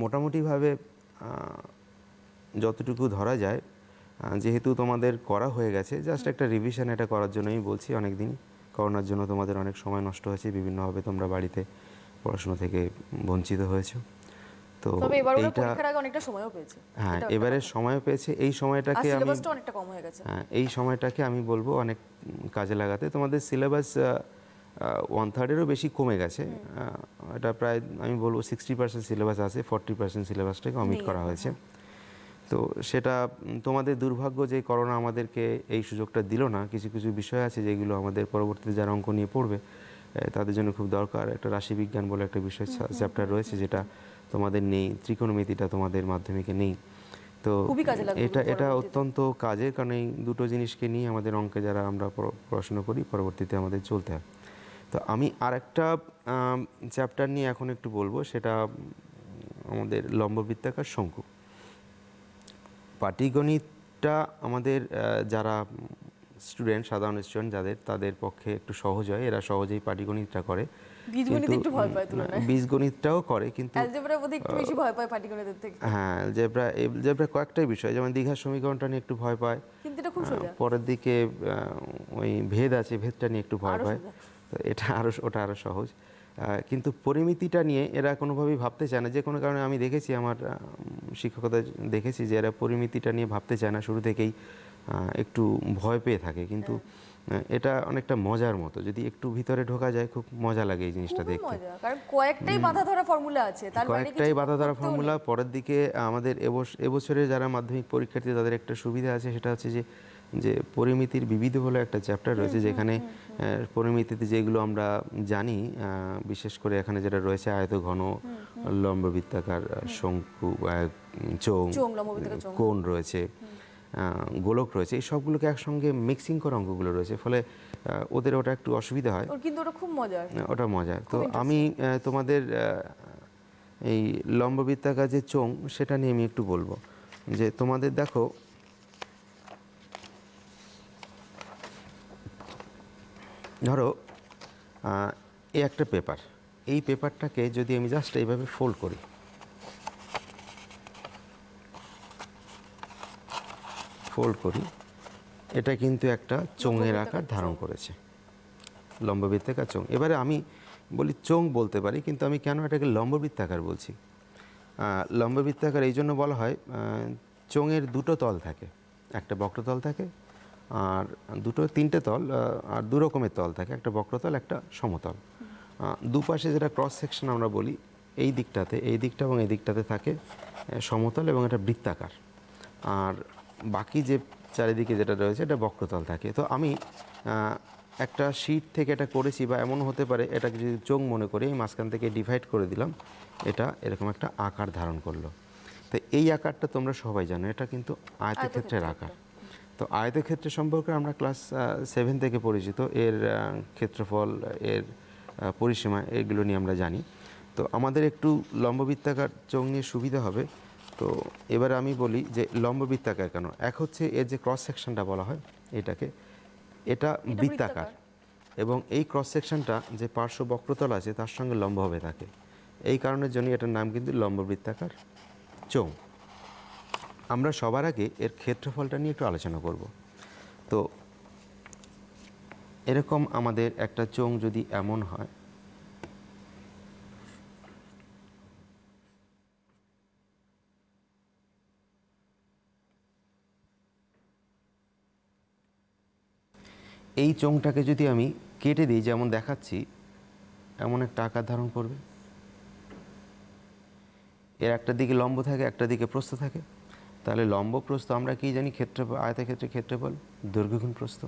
মোটামুটিভাবে যতটুকু ধরা যায়, যেহেতু তোমাদের করা হয়ে গেছে, জাস্ট একটা রিভিশন এটা করার জন্যই বলছি। অনেক দিন করোনার জন্য তোমাদের অনেক সময় নষ্ট হয়েছে, বিভিন্নভাবে তোমরা বাড়িতে পড়াশুনো থেকে বঞ্চিত হয়েছো। তো তবে এবার ওরা এইটা, পরীক্ষার আগে অনেকটা সময়ও পেয়েছে। হ্যাঁ, এটাও একটা এবারে কথা। সময় পেয়েছে। এই আর সময়টাকে আমি, সিলেবাসটা অনেকটা কম হয়ে গেছে। হ্যাঁ, এই সময়টাকে আমি বলবো অনেক কাজে লাগাতে। তোমাদের সিলেবাস 1/3-এরও বেশি কমে গেছে। এটা প্রায় আমি বলবো 60% সিলেবাস আছে, 40% সিলেবাসটাকে অমিট নেই করা এখন, হয়েছে। তো সেটা তোমাদের দুর্ভাগ্য যে করোনা আমাদেরকে এই সুযোগটা দিল না। কিছু কিছু বিষয় আছে যেগুলো আমাদের পরবর্তীতে যারা অঙ্ক নিয়ে পড়বে তাদের জন্য খুব দরকার। একটা রাশিবিজ্ঞান বলে একটা বিষয় চ্যাপ্টার রয়েছে, যেটা তোমাদের নেই। ত্রিকোণমিতিটা তোমাদের মাধ্যমিকে নেই। তো খুবই কাজে লাগবে এটা এটা পরবর্তীতে। অত্যন্ত কাজের, কারণ এই দুটো জিনিসকে নিয়ে আমাদের অঙ্কে যারা আমরা পড়াশোনা করি পরবর্তীতে আমাদের চলতে হয়। তো আমি আরেকটা চ্যাপ্টার নিয়ে এখন একটু বলবো, সেটা আমাদের লম্ববৃত্তাকার শঙ্কু। পাটিগণিতটা আমাদের যারা স্টুডেন্ট, সাধারণ স্টুডেন্ট তাদের পক্ষে একটু সহজ হয়, এরা সহজেই পাটিগণিতটা করে। বীজগণিত একটু ভয় পায় তুলনায়। বীজগণিতটাও করে, কিন্তু অ্যালজেব্রার মধ্যে একটু বেশি ভয় পায় পাটিগণিতের থেকে। হ্যাঁ, অ্যালজেব্রা কয়েকটাই বিষয়, যেমন দীঘার সমীকরণটা নিয়ে একটু ভয় পায়। কিন্তু এটা খুব সোজা। পরের দিকে ওই ভেদ আছে, ভেদটা নিয়ে একটু ভয় আরো পায়। সোজা। তো ওটা আরও সহজ। কিন্তু পরিমিতিটা নিয়ে এরা কোনোভাবেই ভাবতে চায় না। যে কোনো কারণে আমি দেখেছি, আমার শিক্ষকতা দেখেছি যে এরা পরিমিতিটা নিয়ে ভাবতে চায় না, শুরু থেকেই একটু ভয় পেয়ে থাকে। কিন্তু এটা অনেকটা মজার মতো, যদি একটু ভিতরে ঢোকা যায় খুব মজা লাগে এই জিনিসটা খুবই দেখতে। মজা, কারণ কয়েকটাই বাঁধা ধরা ফর্মুলা আছে, তার বাইরে কয়েকটাই কিছু বাধা ধরা করতেও ফর্মুলা। নেই। পরের দিকে আমাদের এবছরে যারা মাধ্যমিক পরীক্ষার্থী তাদের একটা সুবিধা আছে, সেটা হচ্ছে যে পরিমিতির বিবিধ বলে একটা চ্যাপ্টার রয়েছে, যেখানে পরিমিতিতে যেগুলো আমরা জানি, বিশেষ করে এখানে যেটা রয়েছে আয়ত, ঘন, লম্ব, বৃত্তাকার, শঙ্কু, চোঙ, লম্ববৃত্তাকার চোঙ। কোণ রয়েছে, গোলক রয়েছে, এই সবগুলোকে একসঙ্গে মিক্সিং করা অঙ্কগুলো রয়েছে, ফলে ওদের ওটা একটু অসুবিধা হয়। কিন্তু ওটা খুব মজার। ওটা মজার। তো আমি তোমাদের এই লম্ববৃত্তাকার যে চোঙ, সেটা নিয়ে আমি একটু বলবো। যে তোমাদের দেখো, ধরো এই একটা পেপার, এই পেপারটাকে যদি আমি জাস্ট এইভাবে ফোল্ড করি, এটা কিন্তু একটা চোঙের আকার ধারণ করেছে, লম্ববৃত্তাকার চোঙ। এবারে আমি বলি চোঙ বলতে পারি, কিন্তু আমি কেন এটাকে লম্ববৃত্তাকার বলছি? লম্ববৃত্তাকার এই জন্য বলা হয়, চোঙের দুটো তল থাকে, একটা বক্রতল থাকে, আর তিনটে তল, আর দু রকমের তল থাকে, একটা বক্রতল, একটা সমতল। দুপাশে যেটা ক্রস সেকশন আমরা বলি, এই দিকটা এবং এই দিকটাতে থাকে সমতল এবং এটা বৃত্তাকার, আর বাকি যে চারিদিকে যেটা রয়েছে এটা বক্রতল থাকে। তো আমি একটা শীট থেকে এটা করেছি, বা এমন হতে পারে এটাকে যদি চোঙ মনে করি, এই মাঝখান থেকে ডিভাইড করে দিলাম, এটা এরকম একটা আকার ধারণ করলো। তো এই আকারটা তোমরা সবাই জানো, এটা কিন্তু আয়তক্ষেত্রের আকার। তো আয়তক্ষেত্র সম্পর্কে আমরা ক্লাস 7 থেকে পরিচিত, এর ক্ষেত্রফল, এর পরিসীমা, এগুলো নিয়ে আমরা জানি। তো আমাদের একটু লম্ববৃত্তাকার চোঙ নিয়ে সুবিধা হবে। তো এবারে আমি বলি যে লম্ববৃত্তাকার কেন। এক হচ্ছে এর যে ক্রস সেকশনটা বলা হয়, এটা বৃত্তাকার, এবং এই ক্রস সেকশনটা যে পার্শ্ব বক্রতল আছে তার সঙ্গে লম্বভাবে থাকে। এই কারণের জন্য এটার নাম কিন্তু লম্ববৃত্তাকার চোঙ। আমরা সবার আগে এর ক্ষেত্রফলটা নিয়ে একটু আলোচনা করব। তো এরকম আমাদের একটা চোঙ যদি এমন হয়, এই চোঙটাকে যদি আমি কেটে দিই, যেমন দেখাচ্ছি, এমন একটা আকার ধারণ করবে। এর একটা দিকে লম্ব থাকে, একটা দিকে প্রস্থ থাকে। তাহলে লম্ব প্রস্থ আমরা কি জানি, ক্ষেত্রফল, আয়তক্ষেত্রের ক্ষেত্রফল দৈর্ঘ্য গুণ প্রস্থ।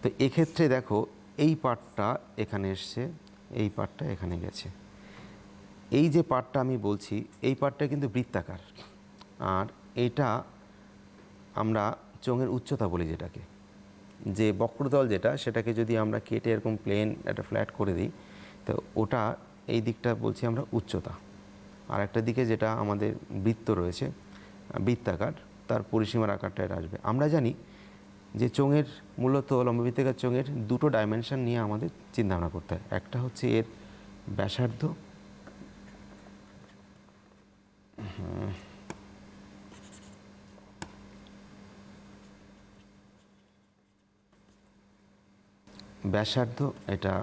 তো এক্ষেত্রে দেখো এই পার্টটা এখানে এসছে, এই পার্টটা এখানে গেছে। এই যে পার্টটা আমি বলছি, এই পার্টটা কিন্তু বৃত্তাকার, আর এটা আমরা চোঙের উচ্চতা বলি, যেটাকে, যে বক্রতল যেটা, সেটাকে যদি আমরা কেটে এরকম প্লেন একটা ফ্ল্যাট করে দিই, তো ওটা এই দিকটা বলছি আমরা উচ্চতা। আর একটা দিকে যেটা আমাদের বৃত্ত রয়েছে, বৃত্তাকার, তার পরিসীমার আকারটা এটা আসবে। আমরা জানি যে চোঙের মূলত লম্ববৃত্তাকার চোঙের দুটো ডাইমেনশন নিয়ে আমাদের চিন্তাভাবনা করতে হয়। একটা হচ্ছে এর ব্যাসার্ধ, ব্যাসার্ধ এটা,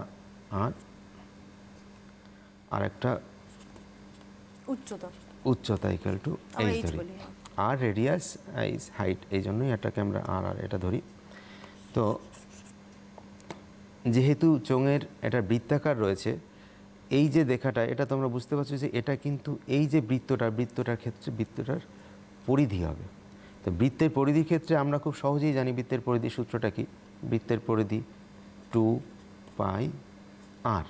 আর একটা উচ্চতা, উচ্চতা ইকুয়াল টু আমরা এইচ h ধরি, বলি। আর রেডিয়াস ইজ হাইট, এই জন্যই এটাকে আমরা আর এটা ধরি। তো যেহেতু চোঙের এটা বৃত্তাকার রয়েছে, এই যে দেখাটা, এটা তোমরা বুঝতে পারছো যে এটা কিন্তু এই যে বৃত্তটার ক্ষেত্রে বৃত্তটার পরিধি হবে। তো বৃত্তের পরিধির ক্ষেত্রে আমরা খুব সহজেই জানি বৃত্তের পরিধি সূত্রটা কি। বৃত্তের পরিধি 2πr।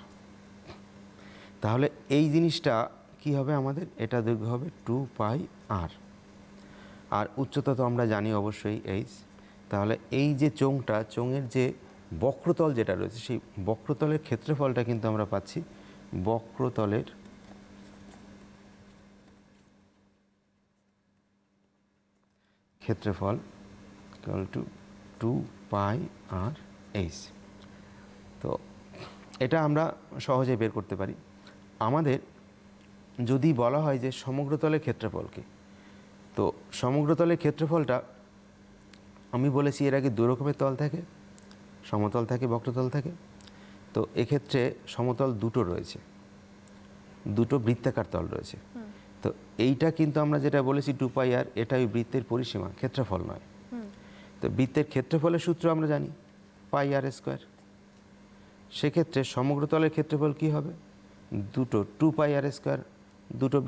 তাহলে এই জিনিসটা কি হবে আমাদের, এটা দৈর্ঘ্য হবে 2πr, আর উচ্চতা তো আমরা জানি অবশ্যই এইচ। তাহলে এই যে চোঙটা, চোঙের যে বক্রতল যেটা রয়েছে, সেই বক্রতলের ক্ষেত্রফলটা কিন্তু আমরা পাচ্ছি, বক্রতলের ক্ষেত্রফল ইকুয়াল টু 2πr/h। তো এটা আমরা সহজে বের করতে পারি। আমাদের যদি বলা হয় যে সমগ্রতলের ক্ষেত্রফলকে, তো সমগ্রতলের ক্ষেত্রফলটা আমি বলেছি এর আগে দু রকমের তল থাকে, সমতল থাকে, বক্রতল থাকে। তো এক্ষেত্রে সমতল দুটো রয়েছে, দুটো বৃত্তাকার তল রয়েছে। তো এইটা কিন্তু আমরা যেটা বলেছি 2πr, এটা ওই বৃত্তের পরিসীমা, ক্ষেত্রফল নয়। তো বৃত্তের ক্ষেত্রফলের সূত্র আমরা জানি, πr²। সেক্ষেত্রে সমগ্রতলের ক্ষেত্রফল কি হবে, দুটো 2πr², দুটো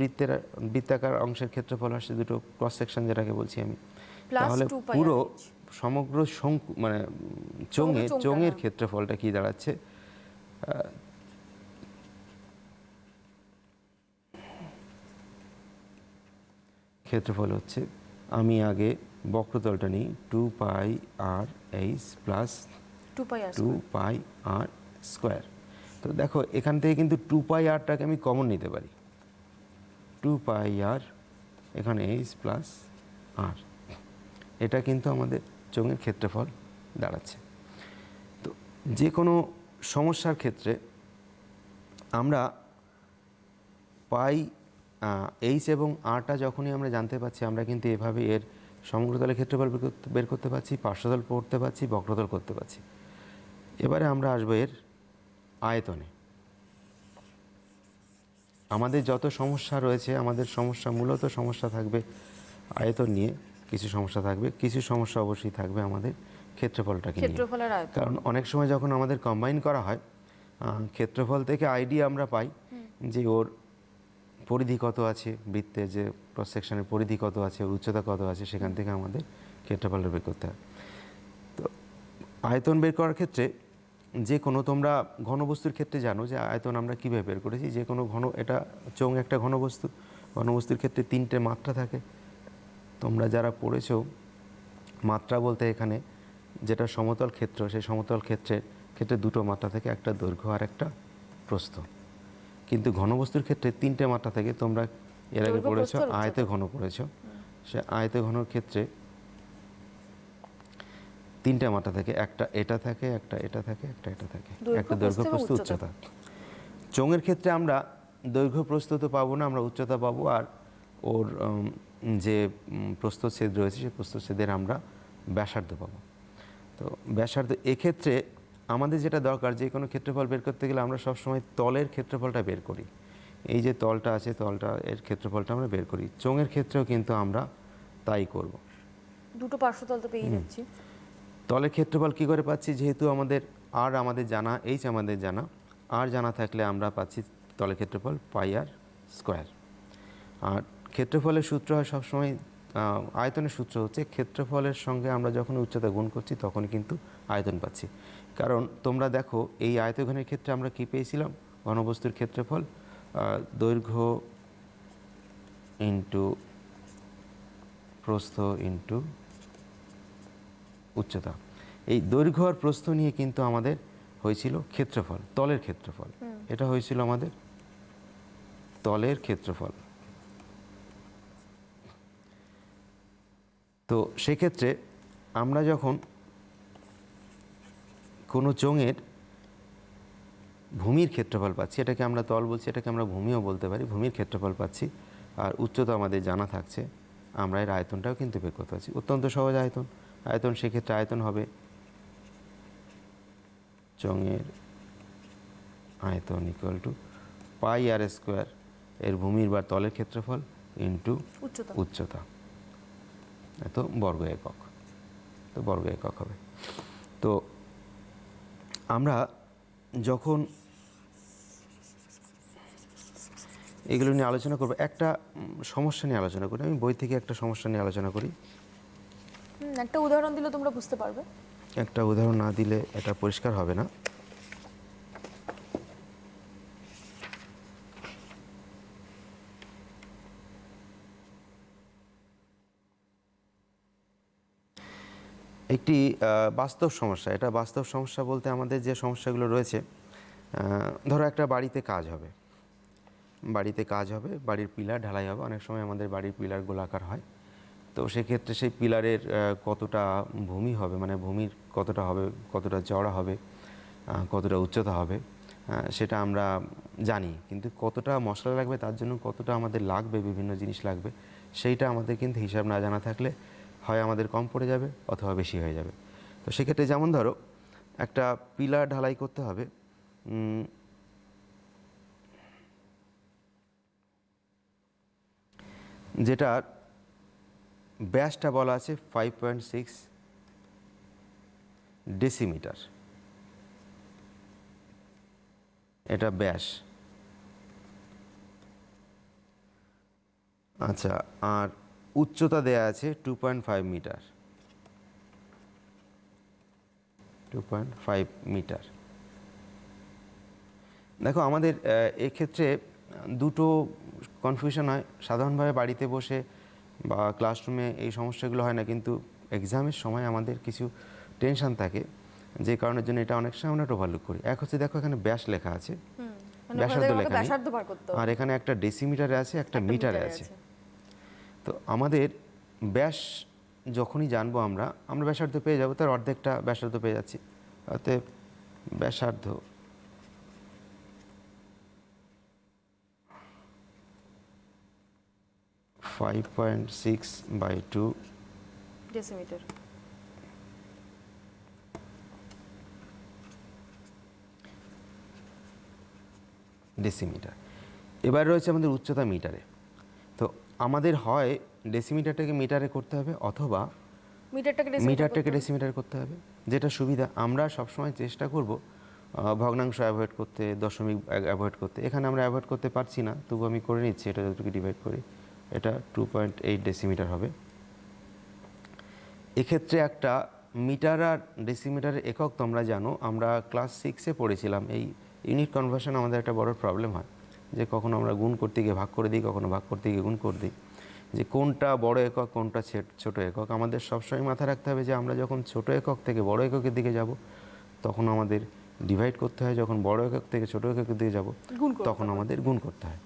বৃত্তাকার অংশের ক্ষেত্রফল আসছে, দুটো ক্রস সেকশন যেটাকে বলছি আমি। তাহলে পুরো সমগ্র মানে চোঙের ক্ষেত্রফলটা কি দাঁড়াচ্ছে, ক্ষেত্রফল হচ্ছে, আমি আগে বক্রতলটা নিই, 2πr/h প্লাস 2πr²। তো দেখো এখান থেকে কিন্তু 2πrটাকে আমি কমন নিতে পারি, 2πr এখানে h প্লাস r, এটা কিন্তু আমাদের চোঙের ক্ষেত্রফল দাঁড়াচ্ছে। তো যে কোনো সমস্যার ক্ষেত্রে আমরা পাই এইচ এবং আরটা যখনই আমরা জানতে পারছি, আমরা কিন্তু এভাবে এর সমগ্রতলের ক্ষেত্রফল বের করতে পারছি, পার্শ্বতল করতে পারছি, বক্রতল করতে পারছি। এবারে আমরা আসবো এর আয়তনে। আমাদের যত সমস্যা রয়েছে, আমাদের মূলত সমস্যা থাকবে আয়তন নিয়ে, কিছু সমস্যা থাকবে, কিছু সমস্যা অবশ্যই থাকবে আমাদের ক্ষেত্রফলটাকে নিয়ে। কারণ অনেক সময় যখন আমাদের কম্বাইন করা হয়, ক্ষেত্রফল থেকে আইডিয়া আমরা পাই যে ওর পরিধি কত আছে, বৃত্তের যে ক্রস সেকশনের পরিধি কত আছে, ওর উচ্চতা কত আছে, সেখান থেকে আমাদের ক্ষেত্রফলটা বের করতে হয়। তো আয়তন বের করার ক্ষেত্রে যে কোনো, তোমরা ঘনবস্তুর ক্ষেত্রে জানো যে আয়তন আমরা কীভাবে বের করেছি, যে কোনো এটা চোঙ একটা ঘনবস্তু, ঘনবস্তুর ক্ষেত্রে 3টে মাত্রা থাকে। তোমরা যারা পড়েছো, মাত্রা বলতে এখানে যেটা সমতল ক্ষেত্র, সেই সমতল ক্ষেত্রে দুটো মাত্রা থাকে, একটা দৈর্ঘ্য আর একটা প্রস্থ। কিন্তু ঘনবস্তুর ক্ষেত্রে 3টে মাত্রা থাকে। তোমরা এর আগে পড়েছো আয়ত ঘন পড়েছো, সে আয়ত ঘনর ক্ষেত্রে 3টে মাত্রা থাকে, একটা এটা থাকে, একটা এটা থাকে, একটা এটা থাকে, একটা দৈর্ঘ্য প্রস্থ উচ্চতা। চোঙের ক্ষেত্রে আমরা দৈর্ঘ্য প্রস্থ তো পাবো না, আমরা উচ্চতা পাবো, আর ওর যে প্রস্থচ্ছেদ রয়েছে সেই প্রস্থচ্ছেদের আমরা ব্যাসার্ধ পাবো। তো ব্যাসার্ধ, এক্ষেত্রে আমাদের যেটা দরকার, যে কোনো ক্ষেত্রফল বের করতে গেলে আমরা সবসময় তলের ক্ষেত্রফলটা বের করি। এই যে তলটা আছে, তলটা এর ক্ষেত্রফলটা আমরা বের করি। চোঙের ক্ষেত্রেও কিন্তু আমরা তাই করব। দুটো পার্শ্বতল তো পেয়ে যাচ্ছি। তলের ক্ষেত্রফল কী করে পাচ্ছি, যেহেতু আর আমাদের জানা, এইচ আমাদের জানা, আর জানা থাকলে আমরা পাচ্ছি তলের ক্ষেত্রফল পাই আর স্কোয়ার। আর ক্ষেত্রফলের সূত্র হয় সবসময়, আয়তনের সূত্র হচ্ছে ক্ষেত্রফলের সঙ্গে আমরা যখন উচ্চতা গুণ করছি তখন কিন্তু আয়তন পাচ্ছি। কারণ তোমরা দেখো এই আয়তঘনের ক্ষেত্রে আমরা কি পেয়েছিলাম, ঘনবস্তুর ক্ষেত্রফল দৈর্ঘ্য ইন্টু প্রস্থ ইন্টু উচ্চতা। এই দৈর্ঘ্য আর প্রস্থ নিয়ে কিন্তু আমাদের হয়েছিল ক্ষেত্রফল, তলের ক্ষেত্রফল। এটা হয়েছিল আমাদের তলের ক্ষেত্রফল। তো সেক্ষেত্রে আমরা যখন কোনো চোঙের ভূমির ক্ষেত্রফল পাচ্ছি, এটাকে আমরা তল বলছি, এটাকে আমরা ভূমিও বলতে পারি, ভূমির ক্ষেত্রফল পাচ্ছি আর উচ্চতা আমাদের জানা থাকছে, আমরা এর আয়তনটাও কিন্তু বের করতে পারছি। অত্যন্ত সহজ আয়তন সেক্ষেত্রে আয়তন হবে চোঙের আয়তন equal to pi r square এর ভূমির বা তলের ক্ষেত্রফল ইন্টু উচ্চতা, এত বর্গ একক, তো বর্গ একক হবে। তো আমরা যখন এগুলো নিয়ে আলোচনা করব, একটা সমস্যা নিয়ে আলোচনা করি। আমি বই থেকে একটা সমস্যা নিয়ে আলোচনা করি। একটা উদাহরণ দিলে তোমরা বুঝতে পারবে। একটা উদাহরণ না দিলে এটা পরিষ্কার হবে না। একটি বাস্তব সমস্যা, এটা বাস্তব সমস্যা বলতে আমাদের যে সমস্যাগুলো রয়েছে, ধরো একটা বাড়িতে কাজ হবে, বাড়ির পিলার ঢালাই হবে। অনেক সময় আমাদের বাড়ির পিলার গোলাকার হয়, তো সেক্ষেত্রে সেই পিলারের কতটা ভূমি হবে, মানে ভূমির কতটা হবে, কতটা চওড়া হবে, কতটা উচ্চতা হবে, সেটা আমরা জানি। কিন্তু কতটা মশলা লাগবে, তার জন্য কতটা আমাদের লাগবে, বিভিন্ন জিনিস লাগবে, সেইটা আমাদের কিন্তু হিসাব না জানা থাকলে হয় আমাদের কম পড়ে যাবে অথবা বেশি হয়ে যাবে। তো সেক্ষেত্রে যেমন ধরো একটা পিলার ঢালাই করতে হবে, যেটার ব্যাসটা বলা আছে 5.6 ডেসিমিটার, এটা ব্যাস। আচ্ছা, আর উচ্চতা দেয়া আছে 2.5 মিটার, 2.5 মিটার। দেখো আমাদের এক্ষেত্রে দুটো কনফিউশন হয়। সাধারণভাবে বাড়িতে বসে বা ক্লাসরুমে এই সমস্যাগুলো হয় না, কিন্তু এক্সামের সময় আমাদের কিছু টেনশন থাকে, যে কারণের জন্য এটা অনেক সময় আমরা ওভারলুক করি। এক হচ্ছে দেখো এখানে ব্যাস লেখা আছে, ব্যাসার্ধ লেখা নেই, আর এখানে একটা ডেসিমিটারে আছে, একটা মিটারে আছে। তো আমাদের ব্যাস যখনই জানবো আমরা ব্যাসার্ধ পেয়ে যাবো, তার অর্ধেকটা ব্যাসার্ধ পেয়ে যাচ্ছি। অতএব ব্যাসার্ধ (5.6/2) ডেসিমিটার। ডেসিমিটার। এবার রয়েছে আমাদের উচ্চতা মিটারে। তো আমাদের হয় ডেসিমিটারটাকে মিটারে করতে হবে অথবা মিটারটাকে ডেসিমিটারে করতে হবে, যেটা সুবিধা। আমরা সবসময় চেষ্টা করব ভগ্নাংশ অ্যাভয়েড করতে, দশমিক অ্যাভয়েড করতে। এখানে আমরা অ্যাভয়েড করতে পারছি না, তবু আমি করে নিচ্ছি। এটা যতটুকু ডিভাইড করি, এটা 2.8 ডেসিমিটার হবে। এক্ষেত্রে একটা মিটার আর ডেসিমিটারের একক তোমরা জানো, আমরা ক্লাস 6-এ পড়েছিলাম। এই ইউনিট কনভার্সন আমাদের একটা বড় প্রবলেম হয়, যে কখনো আমরা গুণ করতে গিয়ে ভাগ করে দিই, কখনো ভাগ করতে গিয়ে গুণ করে দিই, যে কোনটা বড় একক কোনটা ছোট একক। আমাদের সবসময় মাথায় রাখতে হবে যে আমরা যখন ছোট একক থেকে বড় এককের দিকে যাব তখন আমাদের ডিভাইড করতে হয়, যখন বড় একক থেকে ছোট এককের দিকে যাব তখন আমাদের গুণ করতে হয়।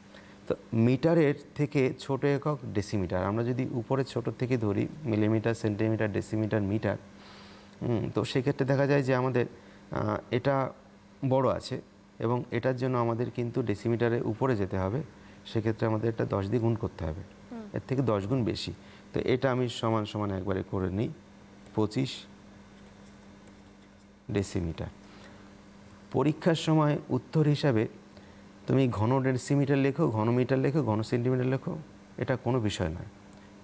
তো মিটারের থেকে ছোট একক ডেসিমিটার। আমরা যদি উপরে ছোট থেকে ধরি মিলিমিটার, সেন্টিমিটার, ডেসিমিটার, মিটার, তো সেক্ষেত্রে দেখা যায় যে আমাদের এটা বড় আছে এবং এটার জন্য আমাদের কিন্তু ডেসিমিটারের উপরে যেতে হবে। সেক্ষেত্রে আমাদের এটা 10 দিয়ে গুণ করতে হবে, এর থেকে 10 গুণ বেশি। তো এটা আমি সমান সমান একবারে করে নিই, 25 ডেসিমিটার। পরীক্ষার সময় উত্তর হিসাবে তুমি ঘন ডেসিমিটার লেখো, ঘন মিটার লেখো, ঘন সেন্টিমিটার লেখো, এটা কোনো বিষয় নয়।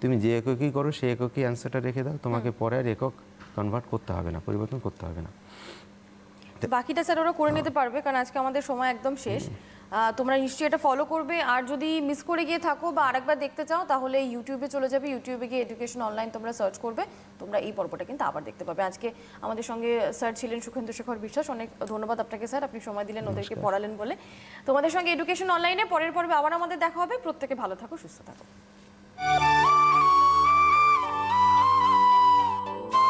তুমি যে এককই করো সেই এককই অ্যান্সারটা রেখে দাও, তোমাকে পরে আর একক কনভার্ট করতে হবে না, পরিবর্তন করতে হবে না। বাকিটা স্যার ওরা করে নিতে পারবে, কারণ আজকে আমাদের সময় একদম শেষ। তোমরা নিশ্চয়ই এটা ফলো করবে, আর যদি মিস করে গিয়ে থাকো বা আরেকবার দেখতে চাও তাহলে ইউটিউবে চলে যাবে, ইউটিউবে গিয়ে এডুকেশন অনলাইন তোমরা সার্চ করবে, তোমরা এই পর্বটা কিন্তু আবার দেখতে পাবে। আজকে আমাদের সঙ্গে স্যার ছিলেন সুখেন্দু শেখর বিশ্বাস, অনেক ধন্যবাদ আপনাকে স্যার, আপনি সময় দিলেন ওদেরকে পড়ালেন বলে। তোমাদের সঙ্গে এডুকেশন অনলাইনে পরের পর্বে আবার আমাদের দেখা হবে। প্রত্যেকে ভালো থাকো, সুস্থ থাকো।